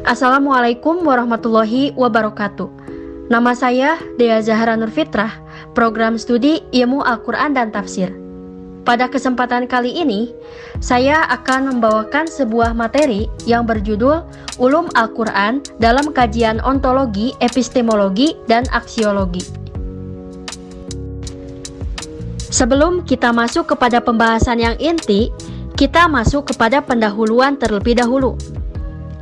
Assalamualaikum warahmatullahi wabarakatuh. Nama saya Dea Zahra Nurfitrah, program studi Ilmu Al-Quran dan Tafsir. Pada kesempatan kali ini, saya akan membawakan sebuah materi yang berjudul Ulum Al-Quran dalam kajian ontologi, epistemologi, dan aksiologi. Sebelum kita masuk kepada pembahasan yang inti, kita masuk kepada pendahuluan terlebih dahulu.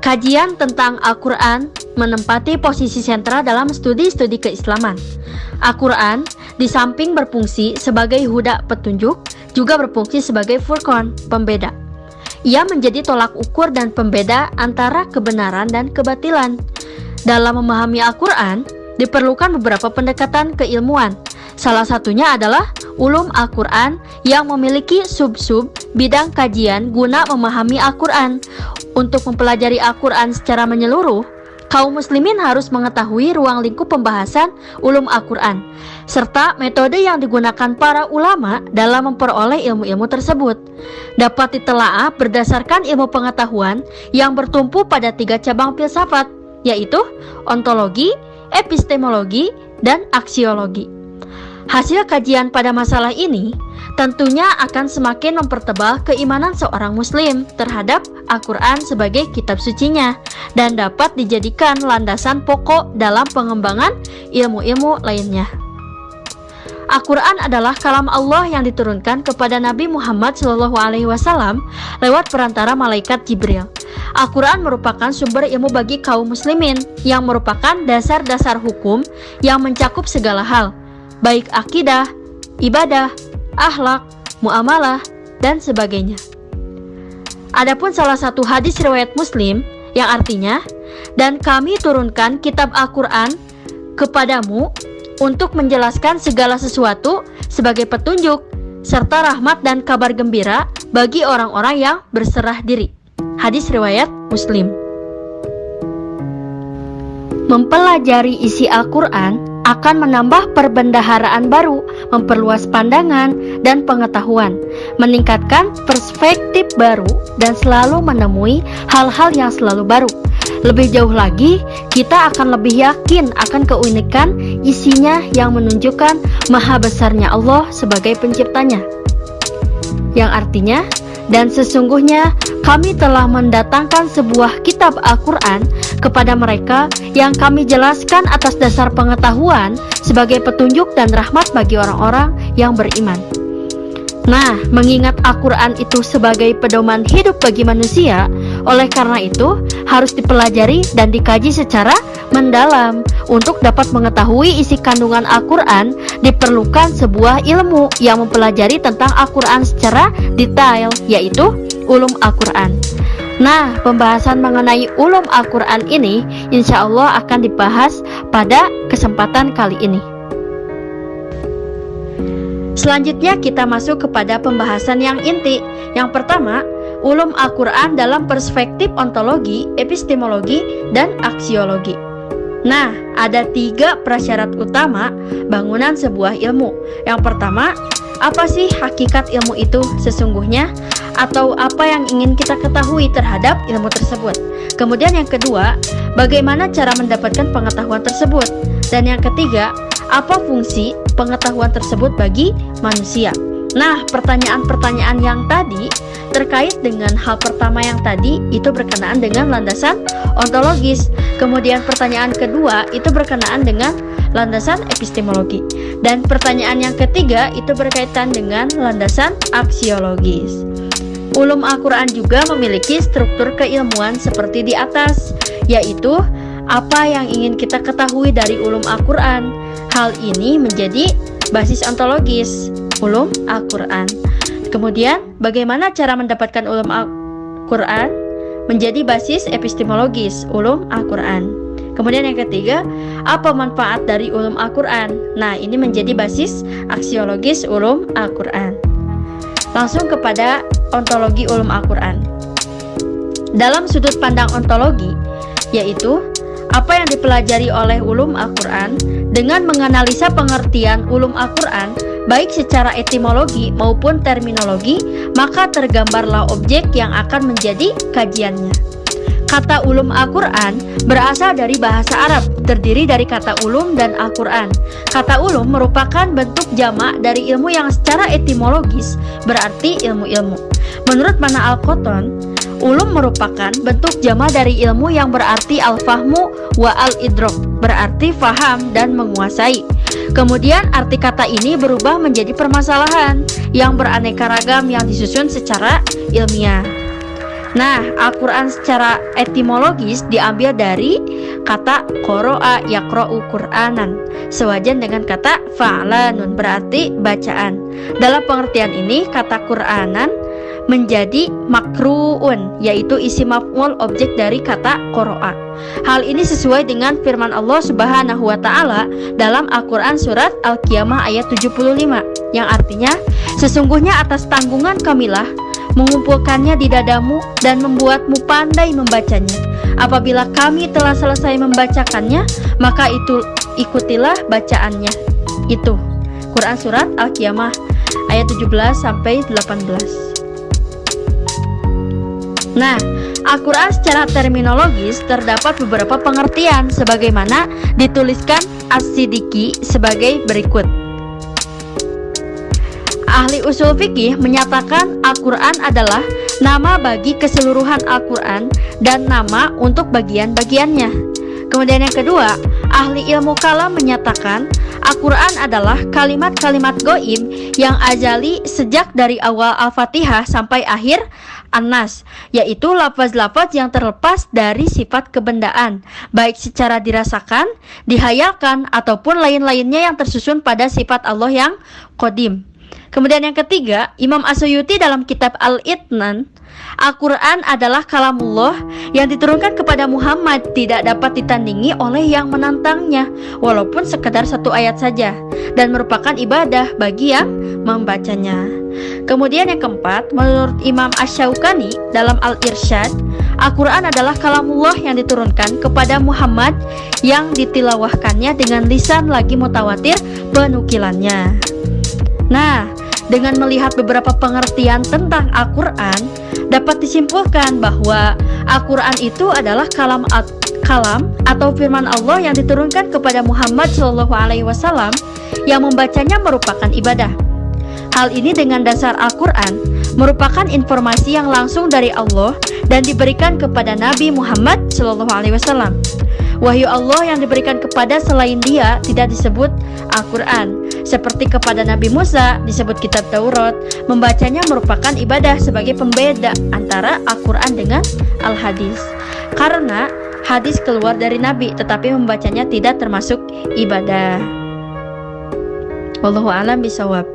Kajian tentang Al-Quran menempati posisi sentral dalam studi-studi keislaman. Al-Quran di samping berfungsi sebagai huda petunjuk, juga berfungsi sebagai furqan, pembeda. Ia menjadi tolak ukur dan pembeda antara kebenaran dan kebatilan. Dalam memahami Al-Quran, diperlukan beberapa pendekatan keilmuan. Salah satunya adalah ulum Al-Quran yang memiliki sub-sub bidang kajian guna memahami Al-Quran. Untuk mempelajari Al-Quran secara menyeluruh, kaum muslimin harus mengetahui ruang lingkup pembahasan ulum Al-Quran, serta metode yang digunakan para ulama dalam memperoleh ilmu-ilmu tersebut. Dapat ditelaah berdasarkan ilmu pengetahuan yang bertumpu pada 3 cabang filsafat, yaitu ontologi, epistemologi, dan aksiologi. Hasil kajian pada masalah ini tentunya akan semakin mempertebal keimanan seorang muslim terhadap Al-Quran sebagai kitab sucinya dan dapat dijadikan landasan pokok dalam pengembangan ilmu-ilmu lainnya. Al-Quran adalah kalam Allah yang diturunkan kepada Nabi Muhammad SAW lewat perantara malaikat Jibril. Al-Quran merupakan sumber ilmu bagi kaum muslimin yang merupakan dasar-dasar hukum yang mencakup segala hal, baik akidah, ibadah, akhlak, muamalah, dan sebagainya. Adapun salah satu hadis riwayat Muslim yang artinya, dan kami turunkan kitab Al-Quran kepadamu untuk menjelaskan segala sesuatu sebagai petunjuk, serta rahmat dan kabar gembira bagi orang-orang yang berserah diri. Hadis riwayat Muslim. Mempelajari isi Al-Quran akan menambah perbendaharaan baru, memperluas pandangan dan pengetahuan, meningkatkan perspektif baru, dan selalu menemui hal-hal yang selalu baru. Lebih jauh lagi, kita akan lebih yakin akan keunikan isinya yang menunjukkan maha besarnya Allah sebagai penciptanya. Yang artinya, dan sesungguhnya kami telah mendatangkan sebuah kitab Al-Quran kepada mereka yang kami jelaskan atas dasar pengetahuan sebagai petunjuk dan rahmat bagi orang-orang yang beriman. Nah, mengingat Al-Quran itu sebagai pedoman hidup bagi manusia, oleh karena itu harus dipelajari dan dikaji secara mendalam. Untuk dapat mengetahui isi kandungan Al-Quran, diperlukan sebuah ilmu yang mempelajari tentang Al-Quran secara detail, yaitu ulum Al-Quran. Nah, pembahasan mengenai ulum Al-Quran ini insya Allah akan dibahas pada kesempatan kali ini. Selanjutnya kita masuk kepada pembahasan yang inti. Yang pertama, ulum Al-Quran dalam perspektif ontologi, epistemologi, dan aksiologi. Nah, ada 3 prasyarat utama bangunan sebuah ilmu. Yang pertama, apa sih hakikat ilmu itu sesungguhnya? Atau apa yang ingin kita ketahui terhadap ilmu tersebut? Kemudian yang kedua, bagaimana cara mendapatkan pengetahuan tersebut? Dan yang ketiga, apa fungsi pengetahuan tersebut bagi manusia? Nah, pertanyaan-pertanyaan yang tadi terkait dengan hal pertama yang tadi itu berkenaan dengan landasan ontologis. Kemudian pertanyaan kedua itu berkenaan dengan landasan epistemologi. Dan pertanyaan yang ketiga itu berkaitan dengan landasan aksiologis. Ulum Al-Quran juga memiliki struktur keilmuan seperti di atas, yaitu apa yang ingin kita ketahui dari ulum Al-Quran. Hal ini menjadi basis ontologis ulum Al-Quran. Kemudian, bagaimana cara mendapatkan ulum Al-Quran menjadi basis epistemologis ulum Al-Quran. Kemudian yang ketiga, apa manfaat dari ulum Al-Quran? Nah, ini menjadi basis aksiologis ulum Al-Quran. Langsung kepada ontologi ulum Al-Quran. Dalam sudut pandang ontologi, yaitu apa yang dipelajari oleh ulum Al-Quran dengan menganalisa pengertian ulum Al-Quran baik secara etimologi maupun terminologi, maka tergambarlah objek yang akan menjadi kajiannya. Kata ulum Al-Quran berasal dari bahasa Arab, terdiri dari kata ulum dan Al-Quran. Kata ulum merupakan bentuk jamak dari ilmu yang secara etimologis berarti ilmu-ilmu. Menurut Mana Al-Qotton, ulum merupakan bentuk jamak dari ilmu yang berarti al-fahmu wa al-idrok, berarti faham dan menguasai. Kemudian arti kata ini berubah menjadi permasalahan yang beraneka ragam yang disusun secara ilmiah. Nah, Al-Quran secara etimologis diambil dari kata qoro'a yaqro'u Qur'anan, sewajan dengan kata fa'lanun, berarti bacaan. Dalam pengertian ini, kata Qur'anan menjadi makru'un, yaitu isi maf'ul objek dari kata qoro'a. Hal ini sesuai dengan firman Allah Subhanahu wa Ta'ala dalam Al-Quran surat Al-Qiyamah ayat 75, yang artinya, sesungguhnya atas tanggungan kamilah mengumpulkannya di dadamu dan membuatmu pandai membacanya. Apabila kami telah selesai membacakannya, maka itu ikutilah bacaannya. Itu Quran surat Al-Qiyamah ayat 17 sampai 18. Nah, Al-Quran secara terminologis terdapat beberapa pengertian sebagaimana dituliskan As-Siddiqi sebagai berikut. Ahli usul fikih menyatakan Al-Quran adalah nama bagi keseluruhan Al-Quran dan nama untuk bagian-bagiannya. Kemudian yang kedua, ahli ilmu kalam menyatakan Al-Quran adalah kalimat-kalimat goib yang azali sejak dari awal Al-Fatihah sampai akhir An-Nas, yaitu lafaz-lafaz yang terlepas dari sifat kebendaan, baik secara dirasakan, dihayalkan, ataupun lain-lainnya yang tersusun pada sifat Allah yang qadim. Kemudian yang ketiga, Imam As-Suyuti dalam kitab Al-Itnan, Al-Quran adalah kalamullah yang diturunkan kepada Muhammad, tidak dapat ditandingi oleh yang menantangnya, walaupun sekedar satu ayat saja, dan merupakan ibadah bagi yang membacanya. Kemudian yang keempat, menurut Imam Asy-Syaukani dalam Al-Irsyad, Al-Quran adalah kalamullah yang diturunkan kepada Muhammad yang ditilawahkannya dengan lisan lagi mutawatir penukilannya. Nah, dengan melihat beberapa pengertian tentang Al-Quran, dapat disimpulkan bahwa Al-Quran itu adalah kalam atau firman Allah yang diturunkan kepada Muhammad SAW, yang membacanya merupakan ibadah. Hal ini dengan dasar Al-Quran merupakan informasi yang langsung dari Allah dan diberikan kepada Nabi Muhammad SAW. Wahyu Allah yang diberikan kepada selain dia tidak disebut Al-Quran. Seperti kepada Nabi Musa disebut kitab Taurat, membacanya merupakan ibadah sebagai pembeda antara Al-Quran dengan Al-Hadis. Karena hadis keluar dari Nabi, tetapi membacanya tidak termasuk ibadah. Wallahu a'lam bishawab.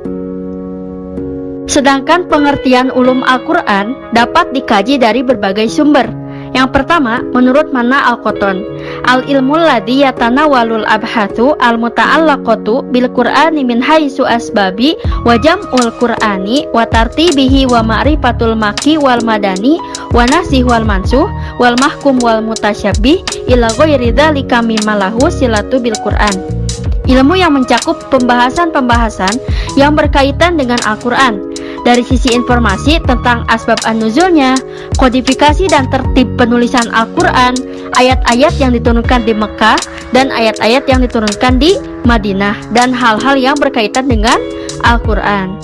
Sedangkan pengertian ulum Al-Quran dapat dikaji dari berbagai sumber. Yang pertama, menurut Mana Al-Qotton, al-ilmul ladzi yatanawalul abhathu al-muta'allaqatu bil Qur'ani min haitsu asbabi wa jam'ul Qur'ani wa tartibihi wa ma'rifatul maki wal madani wa nasih wal mansuh wal mahkum wal mutasyabbih ila ghairi dzalika mimma lahu silatu bil Qur'an. Ilmu yang mencakup pembahasan-pembahasan yang berkaitan dengan Al-Quran dari sisi informasi tentang asbab an-nuzulnya, kodifikasi dan tertib penulisan Al-Quran, ayat-ayat yang diturunkan di Mekah dan ayat-ayat yang diturunkan di Madinah, dan hal-hal yang berkaitan dengan Al-Quran.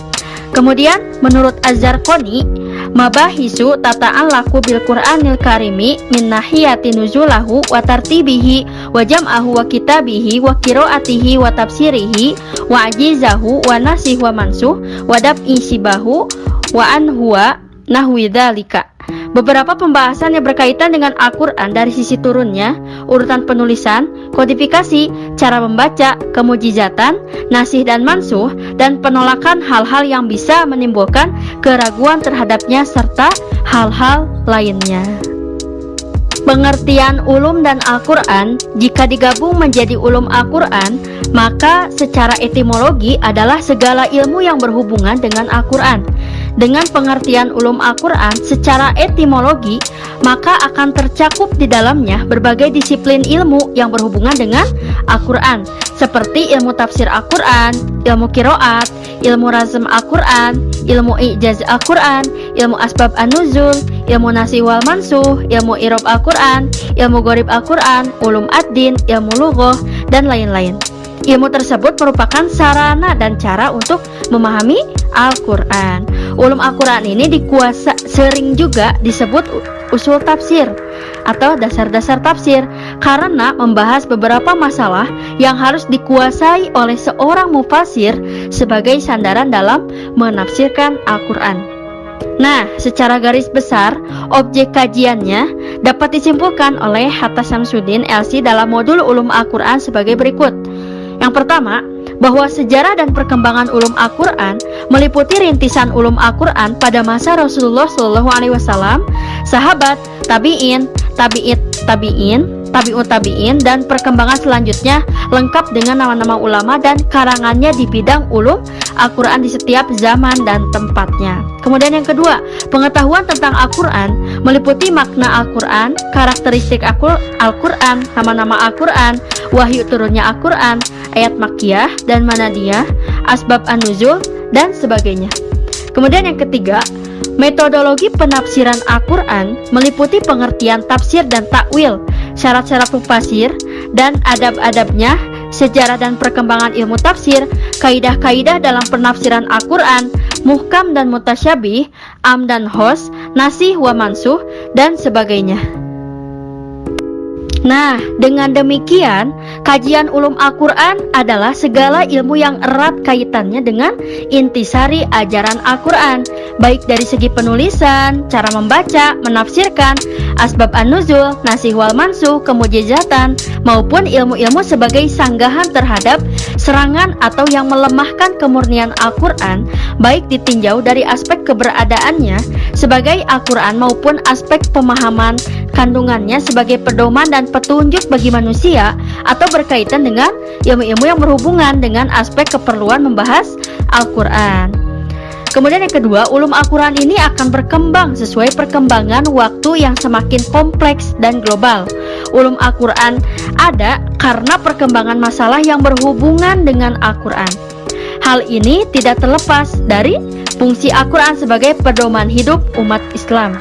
Kemudian menurut Az-Zarqani, mabahisu tata'an laku bil Qur'anil karimi min nahiyati nuzulahu wa tartibihi wa jam'ahu wa kitabihi wa qiraatihi wa tafsirihi wa ajizahu wa nasih wa mansuh wa dab'i sibahu wa an huwa nahwi dzalika. Beberapa pembahasan yang berkaitan dengan Al-Quran dari sisi turunnya, urutan penulisan, kodifikasi, cara membaca, kemujizatan, nasih dan mansuh, dan penolakan hal-hal yang bisa menimbulkan keraguan terhadapnya serta hal-hal lainnya. Pengertian ulum dan Al-Quran, jika digabung menjadi ulum Al-Quran, maka secara etimologi adalah segala ilmu yang berhubungan dengan Al-Quran. Dengan pengertian ulum Al-Quran secara etimologi, maka akan tercakup di dalamnya berbagai disiplin ilmu yang berhubungan dengan Al-Quran, seperti ilmu tafsir Al-Quran, ilmu qiraat, ilmu razm Al-Quran, ilmu ijaz Al-Quran, ilmu asbab an-nuzul, ilmu nasih wal mansuh, ilmu irob Al-Quran, ilmu gharib Al-Quran, ulum ad-din, ilmu lughah, dan lain-lain. Ilmu tersebut merupakan sarana dan cara untuk memahami Al-Quran. Ulum Al-Quran ini sering juga disebut usul tafsir atau dasar-dasar tafsir karena membahas beberapa masalah yang harus dikuasai oleh seorang mufasir sebagai sandaran dalam menafsirkan Al-Quran. Nah, secara garis besar, objek kajiannya dapat disimpulkan oleh Hatta Samsudin LC dalam modul Ulum Al-Quran sebagai berikut. Yang pertama, bahwa sejarah dan perkembangan ulum Al-Quran meliputi rintisan ulum Al-Quran pada masa Rasulullah SAW, sahabat, tabi'in, tabi'ut tabi'in, dan perkembangan selanjutnya lengkap dengan nama-nama ulama dan karangannya di bidang ulum Al-Quran di setiap zaman dan tempatnya. Kemudian yang kedua, pengetahuan tentang Al-Quran meliputi makna Al-Quran, karakteristik Al-Quran, nama-nama Al-Quran, wahyu turunnya Al-Quran, ayat makkiyah dan manadiyah, asbab an-nuzul, dan sebagainya. Kemudian yang ketiga, metodologi penafsiran Al-Quran meliputi pengertian tafsir dan takwil, syarat-syarat mufasir dan adab-adabnya, sejarah dan perkembangan ilmu tafsir, kaidah-kaidah dalam penafsiran Al-Quran, muhkam dan mutasyabih, am dan khos, nasih wa mansuh, dan sebagainya. Nah, dengan demikian, kajian ulum Al-Quran adalah segala ilmu yang erat kaitannya dengan intisari ajaran Al-Quran, baik dari segi penulisan, cara membaca, menafsirkan, asbab an-nuzul, nasih wal mansuh, kemujizatan, maupun ilmu-ilmu sebagai sanggahan terhadap serangan atau yang melemahkan kemurnian Al-Quran, baik ditinjau dari aspek keberadaannya sebagai Al-Quran maupun aspek pemahaman kandungannya sebagai pedoman dan petunjuk bagi manusia, atau berkaitan dengan ilmu-ilmu yang berhubungan dengan aspek keperluan membahas Al-Quran. Kemudian yang kedua, ulum Al-Quran ini akan berkembang sesuai perkembangan waktu yang semakin kompleks dan global. Ulum Al-Quran ada karena perkembangan masalah yang berhubungan dengan Al-Quran. Hal ini tidak terlepas dari fungsi Al-Quran sebagai pedoman hidup umat Islam.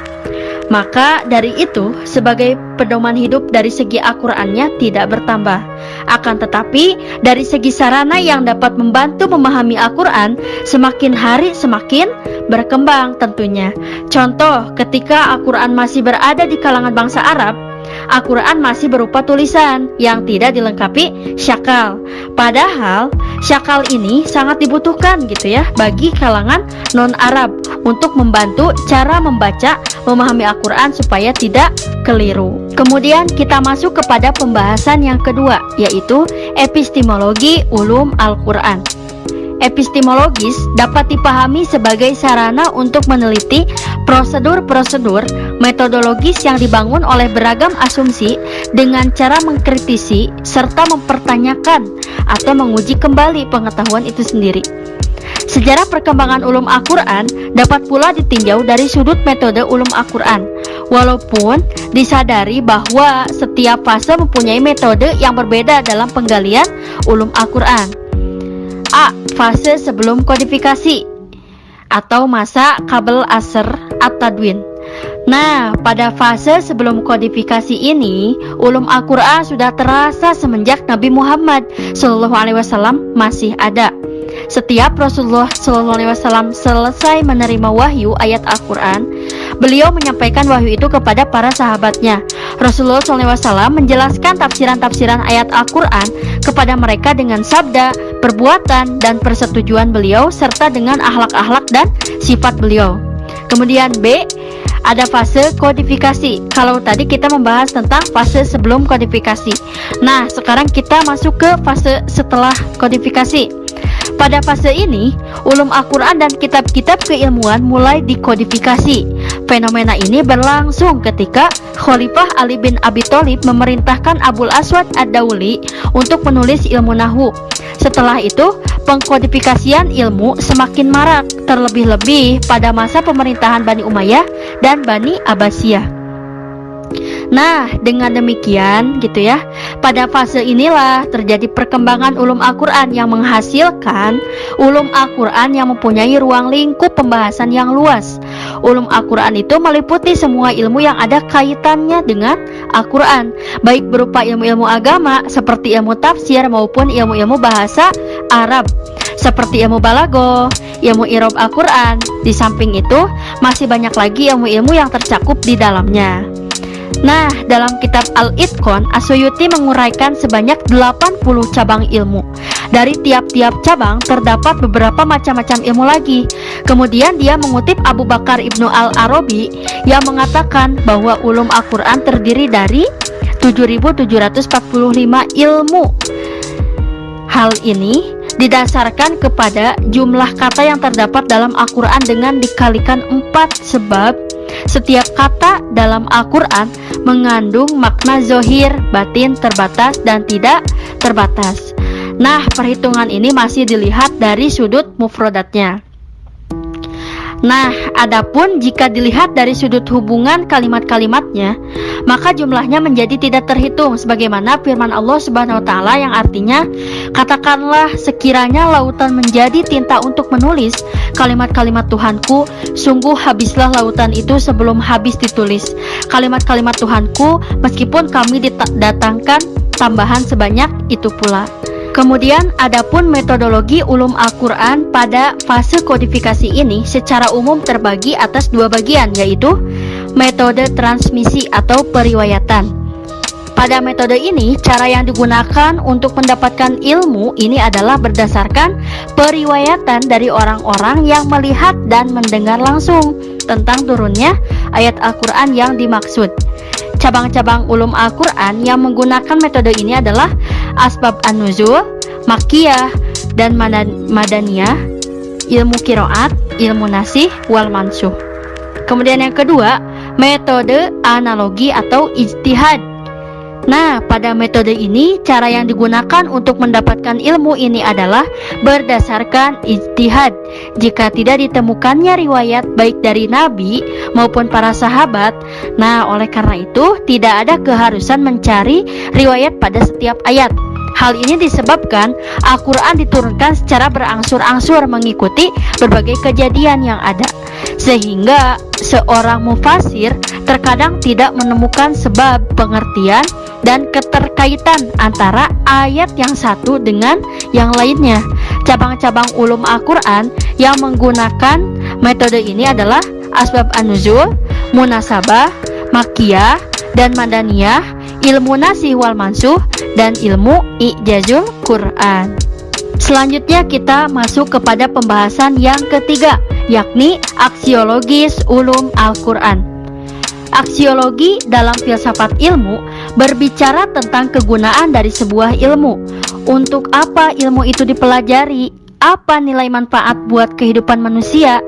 Maka dari itu, sebagai pedoman hidup dari segi Al-Qurannya tidak bertambah. Akan tetapi, dari segi sarana yang dapat membantu memahami Al-Quran, semakin hari semakin berkembang tentunya. Contoh, ketika Al-Quran masih berada di kalangan bangsa Arab, Al-Quran masih berupa tulisan yang tidak dilengkapi syakal. Padahal syakal ini sangat dibutuhkan gitu ya bagi kalangan non-Arab untuk membantu cara membaca, memahami Al-Quran supaya tidak keliru. Kemudian kita masuk kepada pembahasan yang kedua, yaitu epistemologi ulum Al-Quran. Epistemologis dapat dipahami sebagai sarana untuk meneliti prosedur-prosedur metodologis yang dibangun oleh beragam asumsi dengan cara mengkritisi serta mempertanyakan atau menguji kembali pengetahuan itu sendiri. Sejarah perkembangan ulum Al-Quran dapat pula ditinjau dari sudut metode ulum Al-Quran, walaupun disadari bahwa setiap fase mempunyai metode yang berbeda dalam penggalian ulum Al-Quran. A. Fase sebelum kodifikasi atau masa qabl asr at-tadwin. Nah, pada fase sebelum kodifikasi ini, ulum Al-Quran sudah terasa semenjak Nabi Muhammad SAW masih ada. Setiap Rasulullah SAW selesai menerima wahyu ayat Al-Quran, beliau menyampaikan wahyu itu kepada para sahabatnya. Rasulullah SAW menjelaskan tafsiran-tafsiran ayat Al-Quran kepada mereka dengan sabda, perbuatan, dan persetujuan beliau, serta dengan akhlak-akhlak dan sifat beliau. Kemudian B, ada fase kodifikasi. Kalau tadi kita membahas tentang fase sebelum kodifikasi, nah sekarang kita masuk ke fase setelah kodifikasi. Pada fase ini, ulum Al-Quran dan kitab-kitab keilmuan mulai dikodifikasi. Fenomena ini berlangsung ketika Khalifah Ali bin Abi Thalib memerintahkan Abul Aswad Ad-Dauli untuk menulis ilmu nahwu. Setelah itu, pengkodifikasian ilmu semakin marak, terlebih-lebih pada masa pemerintahan Bani Umayyah dan Bani Abbasiyah. Nah, dengan demikian gitu ya, pada fase inilah terjadi perkembangan ulum Al-Quran yang menghasilkan ulum Al-Quran yang mempunyai ruang lingkup pembahasan yang luas. Ulum Al-Quran itu meliputi semua ilmu yang ada kaitannya dengan Al-Quran, baik berupa ilmu-ilmu agama seperti ilmu tafsir maupun ilmu-ilmu bahasa Arab seperti ilmu balaghah, ilmu i'rab Al-Quran. Di samping itu, masih banyak lagi ilmu-ilmu yang tercakup di dalamnya. Nah, dalam kitab Al-Itqan, As-Suyuti menguraikan sebanyak 80 cabang ilmu. Dari tiap-tiap cabang terdapat beberapa macam-macam ilmu lagi. Kemudian dia mengutip Abu Bakar Ibnu Al-Arabi yang mengatakan bahwa ulum Al-Quran terdiri dari 7.745 ilmu. Hal ini didasarkan kepada jumlah kata yang terdapat dalam Al-Quran dengan dikalikan 4, sebab setiap kata dalam Al-Quran mengandung makna zohir, batin, terbatas, dan tidak terbatas. Nah, perhitungan ini masih dilihat dari sudut mufradatnya. Nah, adapun jika dilihat dari sudut hubungan kalimat-kalimatnya, maka jumlahnya menjadi tidak terhitung, sebagaimana firman Allah Subhanahu wa taala yang artinya, katakanlah sekiranya lautan menjadi tinta untuk menulis kalimat-kalimat Tuhanku, sungguh habislah lautan itu sebelum habis ditulis kalimat-kalimat Tuhanku, meskipun kami datangkan tambahan sebanyak itu pula. Kemudian adapun metodologi ulum Al-Quran pada fase kodifikasi ini secara umum terbagi atas 2 bagian, yaitu metode transmisi atau periwayatan. Pada metode ini, cara yang digunakan untuk mendapatkan ilmu ini adalah berdasarkan periwayatan dari orang-orang yang melihat dan mendengar langsung tentang turunnya ayat Al-Quran yang dimaksud. Cabang-cabang ulum Al-Quran yang menggunakan metode ini adalah asbab an-nuzul, makiyah, dan madaniyah, ilmu qiraat, ilmu nasih, wal mansuh. Kemudian yang kedua, metode analogi atau ijtihad. Nah, pada metode ini, cara yang digunakan untuk mendapatkan ilmu ini adalah berdasarkan ijtihad. Jika tidak ditemukannya riwayat baik dari Nabi maupun para sahabat, nah oleh karena itu tidak ada keharusan mencari riwayat pada setiap ayat. Hal ini disebabkan Al-Quran diturunkan secara berangsur-angsur mengikuti berbagai kejadian yang ada, sehingga seorang mufasir terkadang tidak menemukan sebab, pengertian, dan keterkaitan antara ayat yang satu dengan yang lainnya. Cabang-cabang ulum Al-Quran yang menggunakan metode ini adalah asbab an-nuzul, munasabah, makiyah, dan madaniyah, ilmu nasih wal mansuh, dan ilmu i'jazul Quran. Selanjutnya kita masuk kepada pembahasan yang ketiga, yakni aksiologis ulum Al-Quran. Aksiologi dalam filsafat ilmu berbicara tentang kegunaan dari sebuah ilmu. Untuk apa ilmu itu dipelajari? Apa nilai manfaat buat kehidupan manusia?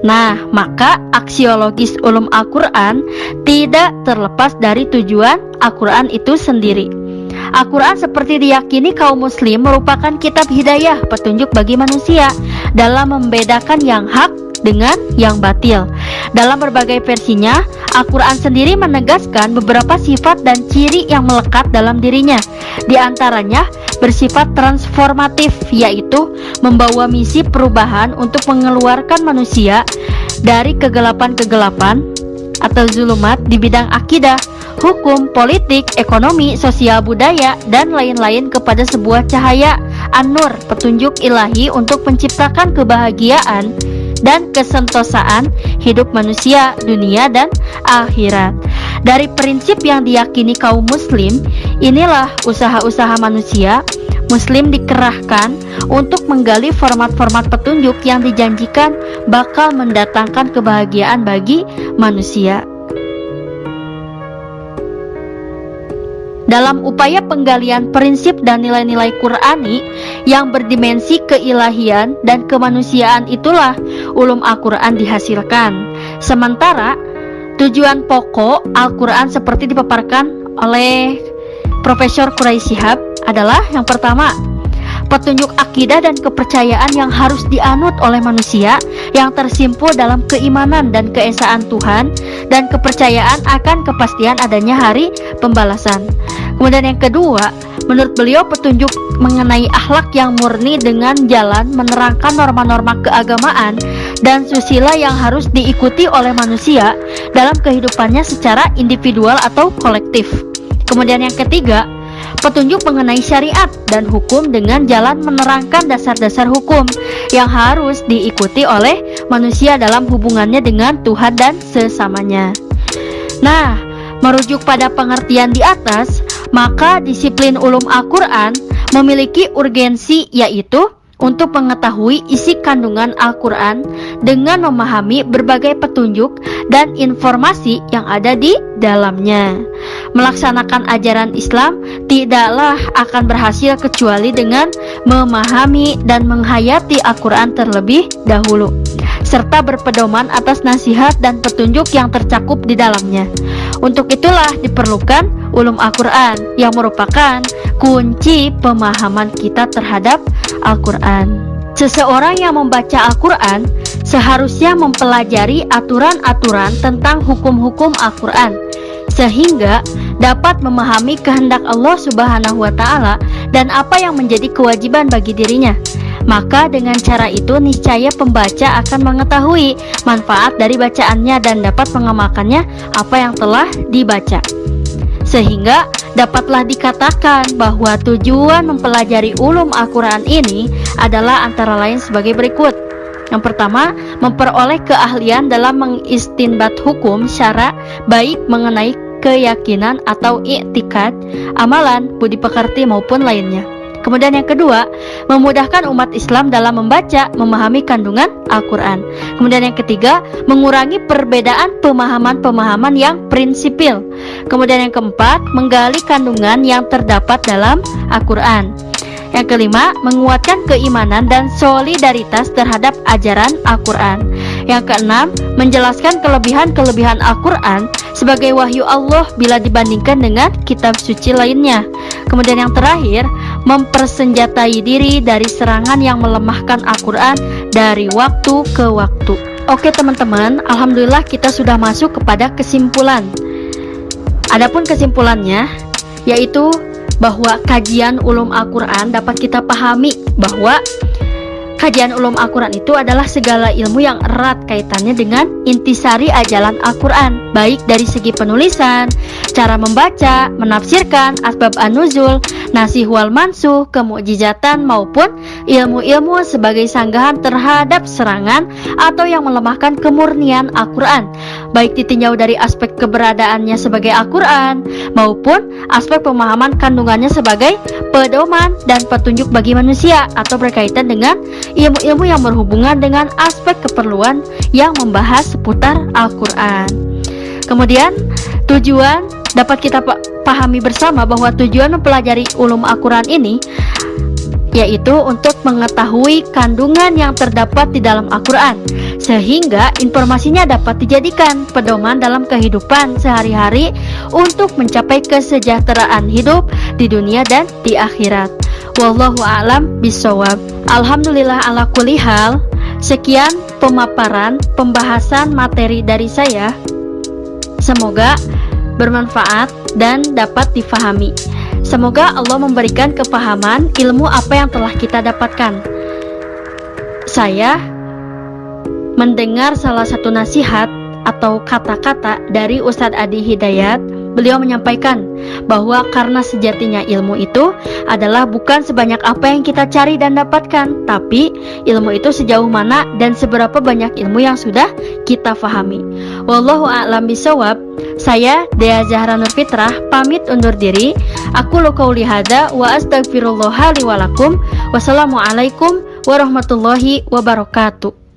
Nah, maka aksiologis ulum Al-Quran tidak terlepas dari tujuan Al-Quran itu sendiri. Al-Quran seperti diyakini kaum muslim merupakan kitab hidayah, petunjuk bagi manusia dalam membedakan yang hak dengan yang batil. Dalam berbagai versinya, Al-Quran sendiri menegaskan beberapa sifat dan ciri yang melekat dalam dirinya. Di antaranya bersifat transformatif, yaitu membawa misi perubahan untuk mengeluarkan manusia dari kegelapan-kegelapan atau zulumat di bidang akidah, hukum, politik, ekonomi, sosial, budaya, dan lain-lain kepada sebuah cahaya an-nur, petunjuk ilahi untuk menciptakan kebahagiaan dan kesentosaan hidup manusia, dunia, dan akhirat. Dari prinsip yang diyakini kaum muslim, inilah usaha-usaha manusia muslim dikerahkan untuk menggali format-format petunjuk yang dijanjikan bakal mendatangkan kebahagiaan bagi manusia. Dalam upaya penggalian prinsip dan nilai-nilai Qur'ani yang berdimensi keilahian dan kemanusiaan, itulah ulum Al-Quran dihasilkan. Sementara tujuan pokok Al-Quran seperti dipaparkan oleh Profesor Quraisy Shihab adalah yang pertama, petunjuk akidah dan kepercayaan yang harus dianut oleh manusia yang tersimpul dalam keimanan dan keesaan Tuhan dan kepercayaan akan kepastian adanya hari pembalasan. Kemudian yang kedua, menurut beliau petunjuk mengenai akhlak yang murni dengan jalan menerangkan norma-norma keagamaan dan susila yang harus diikuti oleh manusia dalam kehidupannya secara individual atau kolektif. Kemudian yang ketiga, petunjuk mengenai syariat dan hukum dengan jalan menerangkan dasar-dasar hukum yang harus diikuti oleh manusia dalam hubungannya dengan Tuhan dan sesamanya. Nah, merujuk pada pengertian di atas, maka disiplin ulum Al-Quran memiliki urgensi, yaitu untuk mengetahui isi kandungan Al-Quran dengan memahami berbagai petunjuk dan informasi yang ada di dalamnya. Melaksanakan ajaran Islam tidaklah akan berhasil kecuali dengan memahami dan menghayati Al-Quran terlebih dahulu, serta berpedoman atas nasihat dan petunjuk yang tercakup di dalamnya. Untuk itulah diperlukan ulum Al-Quran yang merupakan kunci pemahaman kita terhadap Al-Quran. Seseorang yang membaca Al-Quran seharusnya mempelajari aturan-aturan tentang hukum-hukum Al-Quran, sehingga dapat memahami kehendak Allah Subhanahu wa Ta'ala dan apa yang menjadi kewajiban bagi dirinya. Maka dengan cara itu niscaya pembaca akan mengetahui manfaat dari bacaannya dan dapat mengamalkannya apa yang telah dibaca. Sehingga dapatlah dikatakan bahwa tujuan mempelajari ulum Al-Quran ini adalah antara lain sebagai berikut. Yang pertama, memperoleh keahlian dalam mengistinbat hukum syara baik mengenai keyakinan atau i'tikad, amalan, budi pekerti maupun lainnya. Kemudian yang kedua, memudahkan umat Islam dalam membaca, memahami kandungan Al-Quran. Kemudian yang ketiga, mengurangi perbedaan pemahaman-pemahaman yang prinsipil. Kemudian yang keempat, menggali kandungan yang terdapat dalam Al-Quran. Yang kelima, menguatkan keimanan dan solidaritas terhadap ajaran Al-Quran. Yang keenam, menjelaskan kelebihan-kelebihan Al-Quran sebagai wahyu Allah bila dibandingkan dengan kitab suci lainnya. Kemudian yang terakhir, mempersenjatai diri dari serangan yang melemahkan Al-Quran dari waktu ke waktu. Oke teman-teman, alhamdulillah kita sudah masuk kepada kesimpulan. Adapun kesimpulannya, yaitu bahwa kajian ulum Al-Quran dapat kita pahami bahwa kajian ulum Al-Quran itu adalah segala ilmu yang erat kaitannya dengan intisari ajaran Al-Quran, baik dari segi penulisan, cara membaca, menafsirkan, asbab an-nuzul, nasih wal mansuh, kemukjizatan maupun ilmu-ilmu sebagai sanggahan terhadap serangan atau yang melemahkan kemurnian Al-Quran, baik ditinjau dari aspek keberadaannya sebagai Al-Quran maupun aspek pemahaman kandungannya sebagai pedoman dan petunjuk bagi manusia atau berkaitan dengan ilmu-ilmu yang berhubungan dengan aspek keperluan yang membahas seputar Al-Quran. Kemudian tujuan dapat kita pahami bersama bahwa tujuan mempelajari ulum Al-Quran ini yaitu untuk mengetahui kandungan yang terdapat di dalam Al-Quran, sehingga informasinya dapat dijadikan pedoman dalam kehidupan sehari-hari untuk mencapai kesejahteraan hidup di dunia dan di akhirat. Wallahu a'lam bishawab. Alhamdulillah ala kulli hal. Sekian pemaparan pembahasan materi dari saya. Semoga bermanfaat dan dapat difahami. Semoga Allah memberikan kepahaman ilmu apa yang telah kita dapatkan. Saya mendengar salah satu nasihat atau kata-kata dari Ustadz Adi Hidayat. Beliau menyampaikan bahwa karena sejatinya ilmu itu adalah bukan sebanyak apa yang kita cari dan dapatkan, tapi ilmu itu sejauh mana dan seberapa banyak ilmu yang sudah kita fahami. Wallahu a'lam bishawab. Saya Dea Zahra Nur Fitrah pamit undur diri. Aku qauli hadza wa astaghfirullah li wa lakum. Wassalamualaikum warahmatullahi wabarakatuh.